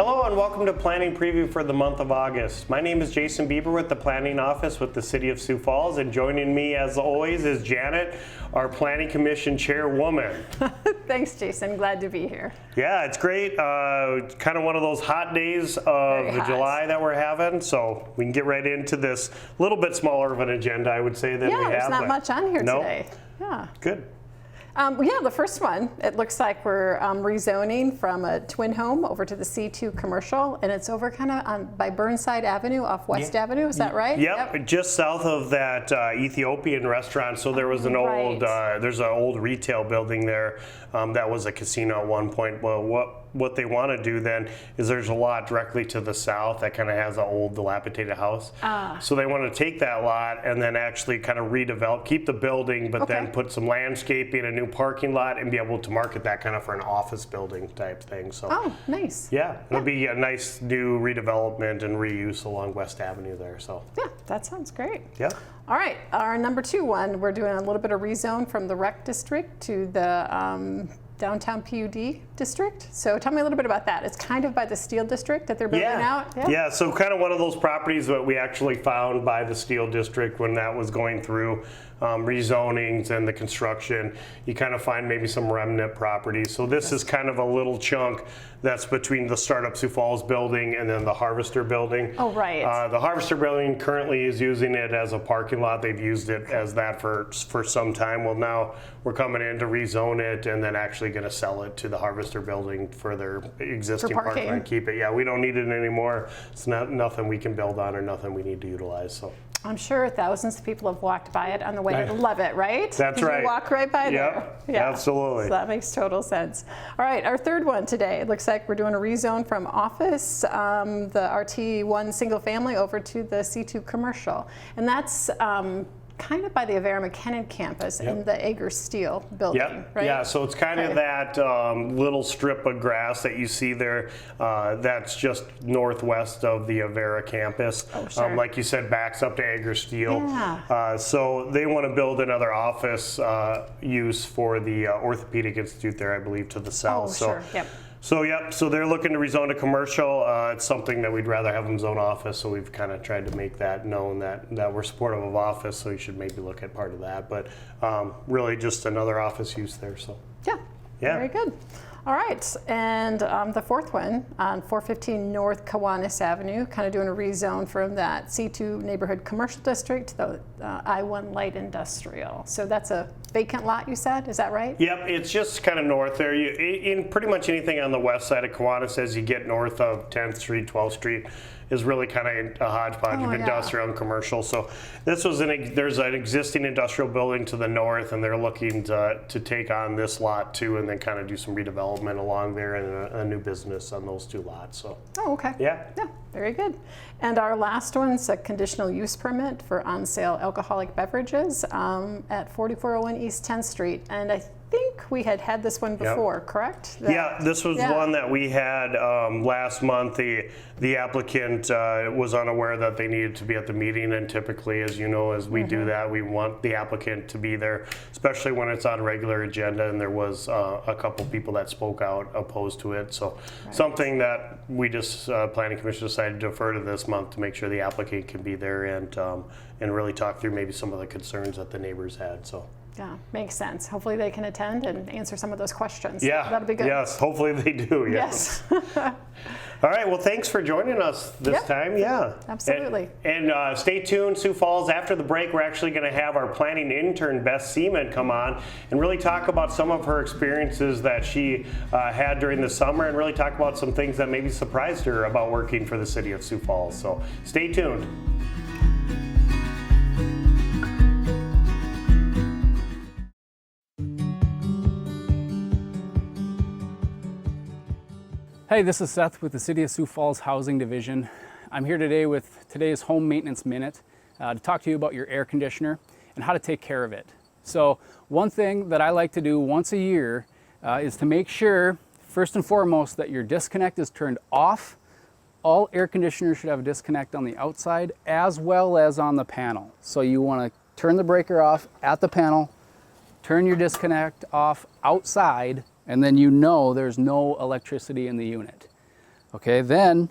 Hello and welcome to Planning Preview for the month of August. My name is Jason Bieber with the Planning Office with the City of Sioux Falls, and joining me as always is Janet, our Planning Commission Chairwoman. Thanks, Jason. Glad to be here. Yeah, it's great. Kind of one of those hot days of July that we're having, so we can get right into this little bit smaller of an agenda, I would say, than we have. Yeah, there's not much on here today. Yeah. Good. Yeah, the first one, it looks like we're rezoning from a twin home over to the C2 commercial, and it's over kind of by Burnside Avenue off West Avenue. Is that right? Yep, just south of that Ethiopian restaurant. So there was an old, there's an old retail building there that was a casino at one point. Well, what they want to do then is there's a lot directly to the south that kind of has an old dilapidated house. So they want to take that lot and then actually kind of redevelop, keep the building, but then put some landscaping, a new parking lot, and be able to market that kind of for an office building type thing. So nice. Yeah, it'll be a nice new redevelopment and reuse along West Avenue there. So yeah, that sounds great. Yeah. All right, our number 2 one, we're doing a little bit of rezone from the rec district to the downtown PUD district. So tell me a little bit about that. It's kind of by the Steel District that they're building out. Yeah, so kind of one of those properties that we actually found by the Steel District when that was going through rezonings and the construction. You kind of find maybe some remnant properties. So this is kind of a little chunk that's between the Startup Sioux Falls building and then the Harvester building. Oh, right. The Harvester building currently is using it as a parking lot. They've used it as that for some time. Well, now we're coming in to rezone it and then actually going to sell it to the Harvester building for their existing parking lot and keep it. Yeah, we don't need it anymore. It's nothing we can build on or nothing we need to utilize. So I'm sure thousands of people have walked by it on the way to love it, right? That's right. You walk right by there. Yeah, absolutely. So that makes total sense. All right, our third one today. It looks like we're doing a rezone from office, the RT1 single family over to the C2 commercial. And that's kind of by the Avera McKinnon campus in the Ager Steel building, right? Yeah, so it's kind of that little strip of grass that you see there that's just northwest of the Avera campus. Oh, sure. Like you said, backs up to Ager Steel. Yeah. So they want to build another office use for the Orthopedic Institute there, I believe, to the south. Oh, sure. Yep. So they're looking to rezone to commercial. It's something that we'd rather have them zone office, so we've kind of tried to make that known that we're supportive of office, so you should maybe look at part of that. But really just another office use there. So yeah, very good. All right, and the fourth one on 415 North Kiwanis Avenue, kind of doing a rezone from that C2 neighborhood commercial district to the I1 light industrial. So that's a vacant lot, you said, is that right? Yep, it's just kind of north there. In pretty much anything on the west side of Kiwanis as you get north of 10th Street, 12th Street, is really kind of a hodgepodge of industrial and commercial. So this was there's an existing industrial building to the north, and they're looking to take on this lot too, and then kind of do some redevelopment along there and a new business on those 2 lots. So. Oh, okay. Yeah. Yeah, very good. And our last one's a conditional use permit for on-sale alcoholic beverages at 4401 East 10th Street, and I think we had this one before, correct? Yeah, this was one that we had last month. The applicant was unaware that they needed to be at the meeting, and typically, as you know, as we do that, we want the applicant to be there, especially when it's on a regular agenda, and there was a couple people that spoke out opposed to it. So something that we just, Planning Commission decided to defer to this month to make sure the applicant can be there and really talk through maybe some of the concerns that the neighbors had. So. Yeah, makes sense. Hopefully they can attend and answer some of those questions. Yeah, that'll be good. Yes, hopefully they do. Yes. All right, well, thanks for joining us this time. Yeah, absolutely. And stay tuned, Sioux Falls. After the break, we're actually going to have our planning intern, Bess Seaman, come on and really talk about some of her experiences that she had during the summer, and really talk about some things that maybe surprised her about working for the city of Sioux Falls. So stay tuned. Hey, this is Seth with the City of Sioux Falls Housing Division. I'm here today with today's Home Maintenance Minute to talk to you about your air conditioner and how to take care of it. So one thing that I like to do once a year is to make sure, first and foremost, that your disconnect is turned off. All air conditioners should have a disconnect on the outside as well as on the panel. So you want to turn the breaker off at the panel, turn your disconnect off outside, and then you know there's no electricity in the unit. Okay, then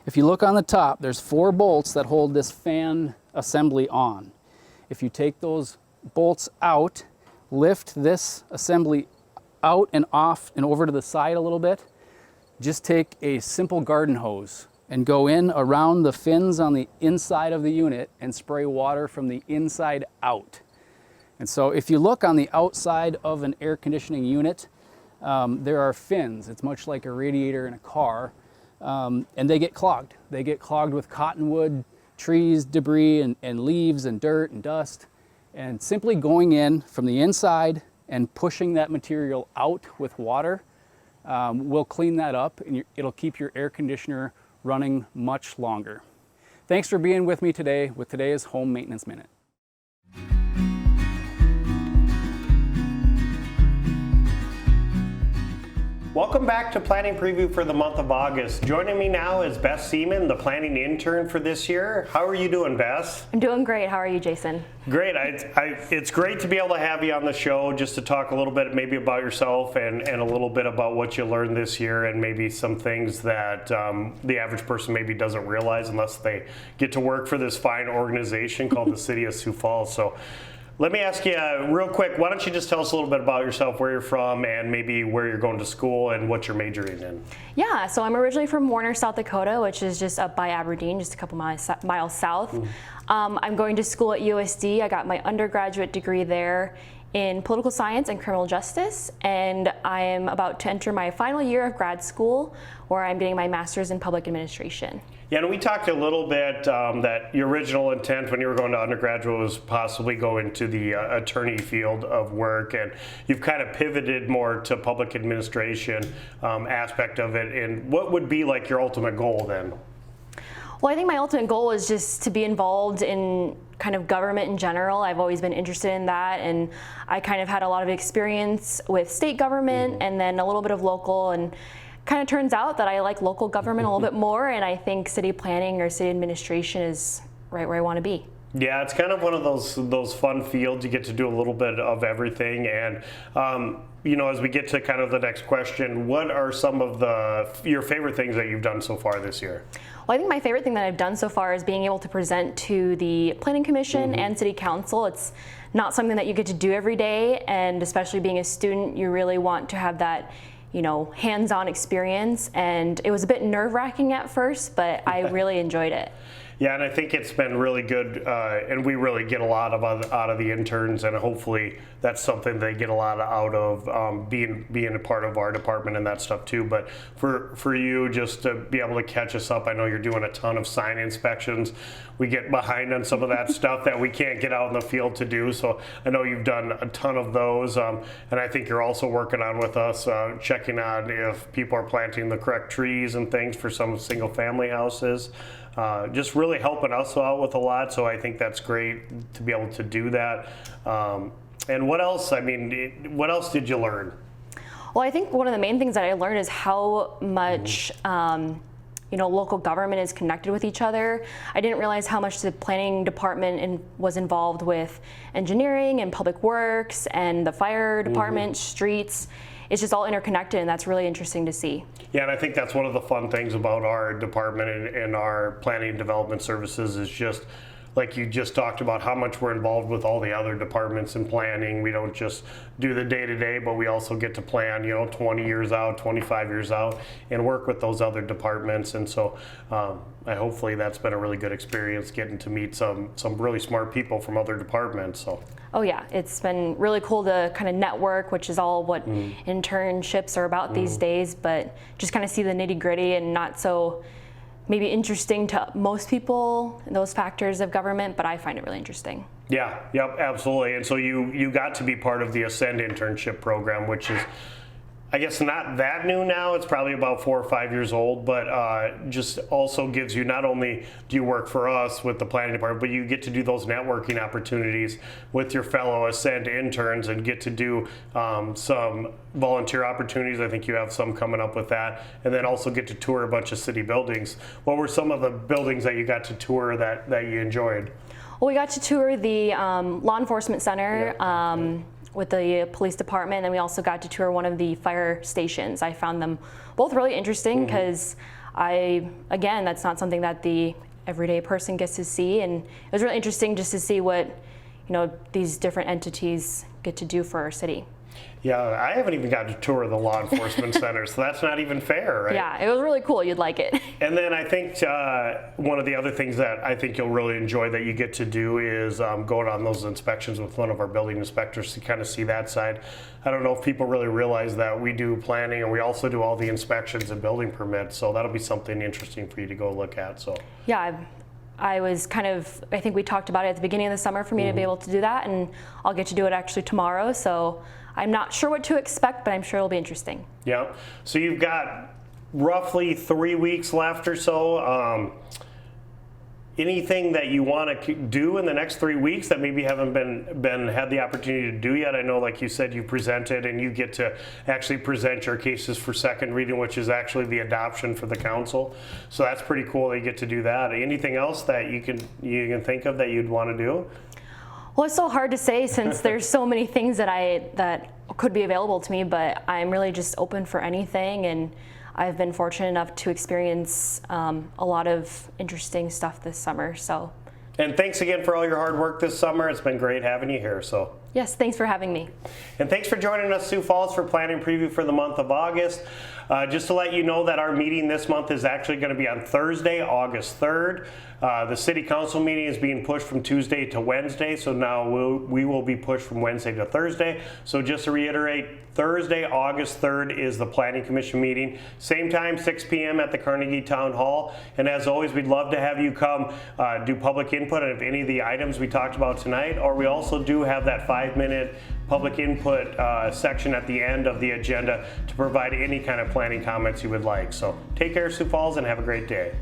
if you look on the top, there's 4 bolts that hold this fan assembly on. If you take those bolts out, lift this assembly out and off and over to the side a little bit, just take a simple garden hose and go in around the fins on the inside of the unit and spray water from the inside out. And so if you look on the outside of an air conditioning unit, there are fins. It's much like a radiator in a car, and they get clogged. They get clogged with cottonwood, trees, debris, and leaves and dirt and dust. And simply going in from the inside and pushing that material out with water will clean that up, and it'll keep your air conditioner running much longer. Thanks for being with me today with today's Home Maintenance Minute. Welcome back to Planning Preview for the month of August. Joining me now is Bess Seaman, the planning intern for this year. How are you doing, Bess? I'm doing great. How are you, Jason? Great. It's great to be able to have you on the show just to talk a little bit maybe about yourself and a little bit about what you learned this year and maybe some things that the average person maybe doesn't realize unless they get to work for this fine organization called the City of Sioux Falls. So let me ask you real quick, why don't you just tell us a little bit about yourself, where you're from, and maybe where you're going to school and what you're majoring in? Yeah, so I'm originally from Warner, South Dakota, which is just up by Aberdeen, just a couple miles south. I'm going to school at USD. I got my undergraduate degree there in political science and criminal justice, and I am about to enter my final year of grad school where I'm getting my master's in public administration. Yeah, and we talked a little bit that your original intent when you were going to undergraduate was possibly go into the attorney field of work, and you've kind of pivoted more to public administration aspect of it. And what would be like your ultimate goal then? Well, I think my ultimate goal is just to be involved in kind of government in general. I've always been interested in that, and I kind of had a lot of experience with state government and then a little bit of local, and kind of turns out that I like local government a little bit more, and I think city planning or city administration is right where I want to be. Yeah, it's kind of one of those fun fields. You get to do a little bit of everything. And you know, as we get to kind of the next question, what are some of your favorite things that you've done so far this year? Well, I think my favorite thing that I've done so far is being able to present to the Planning Commission and City Council. It's not something that you get to do every day, and especially being a student, you really want to have that, you know, hands-on experience. And it was a bit nerve-wracking at first, but I really enjoyed it. Yeah, and I think it's been really good, and we really get a lot out of the interns, and hopefully that's something they get a lot out of being a part of our department and that stuff too. But for you, just to be able to catch us up, I know you're doing a ton of sign inspections. We get behind on some of that stuff that we can't get out in the field to do, so I know you've done a ton of those, and I think you're also working on with us, checking on if people are planting the correct trees and things for some single-family houses. Just really helping us out with a lot, so I think that's great to be able to do that. And what else? I mean, what else did you learn? Well, I think one of the main things that I learned is how much you know, local government is connected with each other. I didn't realize how much the planning department was involved with engineering and public works and the fire department, streets. It's just all interconnected, and that's really interesting to see. Yeah, and I think that's one of the fun things about our department and our planning and development services is just, like you just talked about, how much we're involved with all the other departments in planning. We don't just do the day-to-day, but we also get to plan, you know, 20 years out, 25 years out, and work with those other departments. And so hopefully that's been a really good experience, getting to meet some really smart people from other departments. So. Oh yeah, it's been really cool to kind of network, which is all what internships are about these days, but just kind of see the nitty-gritty and not so maybe interesting to most people, those factors of government, but I find it really interesting. Yeah, yep, absolutely. And so you got to be part of the Ascend internship program, which is, I guess, not that new now. It's probably about 4 or 5 years old, but just also gives you, not only do you work for us with the planning department, but you get to do those networking opportunities with your fellow Ascend interns and get to do some volunteer opportunities. I think you have some coming up with that, and then also get to tour a bunch of city buildings. What were some of the buildings that you got to tour that you enjoyed? Well, we got to tour the law enforcement center. With the police department, and we also got to tour one of the fire stations. I found them both really interesting because again, that's not something that the everyday person gets to see, and it was really interesting just to see what these different entities get to do for our city. Yeah, I haven't even got to tour the law enforcement center, so that's not even fair, right? Yeah, it was really cool. You'd like it. And then I think one of the other things that I think you'll really enjoy that you get to do is going on those inspections with one of our building inspectors to kind of see that side. I don't know if people really realize that we do planning and we also do all the inspections and building permits, so that'll be something interesting for you to go look at. So yeah, I think we talked about it at the beginning of the summer for me to be able to do that, and I'll get to do it actually tomorrow. So I'm not sure what to expect, but I'm sure it'll be interesting. Yeah, so you've got roughly 3 weeks left or so. Anything that you want to do in the next 3 weeks that maybe haven't had the opportunity to do yet? I know, like you said, you presented and you get to actually present your cases for second reading, which is actually the adoption for the council. So that's pretty cool that you get to do that. Anything else that you can think of that you'd want to do? Well, it's so hard to say since there's so many things that could be available to me, but I'm really just open for anything, and I've been fortunate enough to experience a lot of interesting stuff this summer. So. And thanks again for all your hard work this summer. It's been great having you here. So. Yes, thanks for having me. And thanks for joining us, Sioux Falls, for planning preview for the month of August. Just to let you know that our meeting this month is actually going to be on Thursday, August 3rd. The city council meeting is being pushed from Tuesday to Wednesday, so now we will be pushed from Wednesday to Thursday. So just to reiterate, Thursday, August 3rd is the Planning Commission meeting. Same time, 6 p.m. at the Carnegie Town Hall. And as always, we'd love to have you come do public input on any of the items we talked about tonight, or we also do have that 5-minute public input section at the end of the agenda to provide any kind of planning comments you would like. So take care, Sioux Falls, and have a great day.